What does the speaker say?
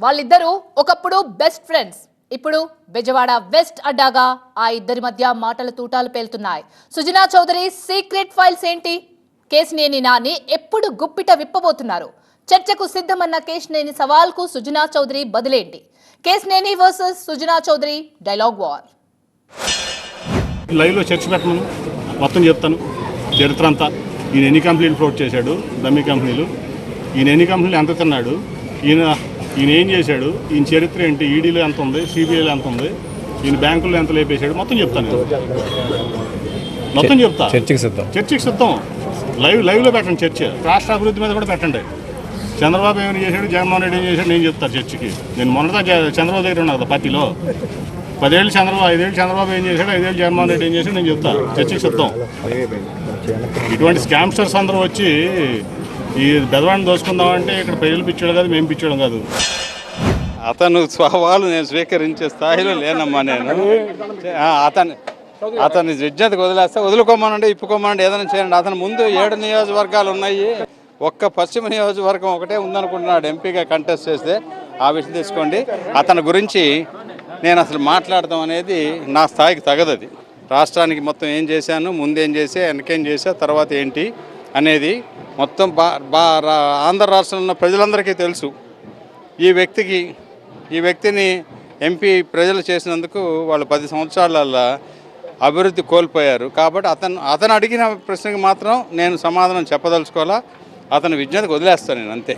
వాళ్ళిద్దరూ ఒకప్పుడు best friends. ఇప్పుడు బెజవాడ వెస్ట్ అడ్డాగా ఆ ఇద్దరి మధ్య మాటల తూటాలు పేలుతున్నాయి. సుజనా చౌదరి సీక్రెట్ ఫైల్స్ ఏంటి? కేశినేని నాని ఎప్పుడు గుప్పిట విప్పబోతున్నారు? చర్చకు సిద్ధమన్న కేశినేని సవాల్కు సుజనా చౌదరి బదులేంటి? Kesineni versus Sujana Chowdary dialogue war. లైవ్లో చర్చ పెట్టమను, మొత్తం చెప్తాను చరిత్ర అంతా. ఈయన ఎన్ని కంపెనీలు ఫ్లోట్ చేశాడు, డమ్మీ కంపెనీలు, ఈయన ఎన్ని కంపెనీలు ఎంత తిన్నాడు, ఈయన ఏం చేశాడు, ఈయన చరిత్ర ఏంటి, ఈడీలో ఎంత ఉంది, సిబిఐలో ఎంత ఉంది, ఈయన బ్యాంకుల్లో ఎంత లేపేశాడు, మొత్తం చెప్తాను. మొత్తం చెప్తా. చర్చకి సిద్ధం. లైవ్లో పెట్టండి చర్చ. రాష్ట్ర అభివృద్ధి మీద కూడా పెట్టండి. చంద్రబాబు ఏమైనా చేశాడు, జగన్మోహన్ రెడ్డి ఏం చేశాడు నేను చెప్తాను చర్చకి. నేను మొన్నదా చంద్రబాబు దగ్గర ఉన్నా కదా పార్టీలో. 10 ఏళ్ళు చంద్రబాబు, 5 ఏళ్ళు చంద్రబాబు ఏం చేశాడు, 5 ఏళ్ళు జగన్మోహన్ రెడ్డి ఏం చేశాడు నేను చెప్తాను. చర్చకి సిద్ధం. ఇటువంటి స్కామ్స్టర్స్ అందరూ వచ్చి ఈ బెదవాడిని దోచుకుందామంటే ఇక్కడ ప్రజలు పిచ్చోడు కాదు, మేము పిచ్చోడం కాదు. అతను సవాలు నేను స్వీకరించే స్థాయిలో లేనమ్మా. నేను అతని విజ్ఞతకు వదులుకోమనండి, ఇప్పుకోమనండి, ఏదైనా చేయండి. అతని ముందు 7 నియోజకవర్గాలు ఉన్నాయి. ఒక్క పశ్చిమ నియోజకవర్గం ఒకటే ఉందనుకుంటున్నాడు ఎంపీగా కంటెస్ట్ చేస్తే. ఆ విషయం తీసుకోండి. అతని గురించి నేను అసలు మాట్లాడటం అనేది నా స్థాయికి తగదు. అది రాష్ట్రానికి మొత్తం ఏం చేశాను, ముందేం చేసా, వెనకేం చేసా, తర్వాత ఏంటి అనేది మొత్తం ఆంధ్ర రాష్ట్రంలో ఉన్న ప్రజలందరికీ తెలుసు. ఈ వ్యక్తిని ఎంపీ ప్రజలు చేసినందుకు వాళ్ళు 10 సంవత్సరాలల్లో అభివృద్ధి కోల్పోయారు. కాబట్టి అతను అడిగిన ప్రశ్నకి మాత్రం నేను సమాధానం చెప్పదలుచుకోవాలా. అతని విజ్ఞతకు వదిలేస్తాను నేను, అంతే.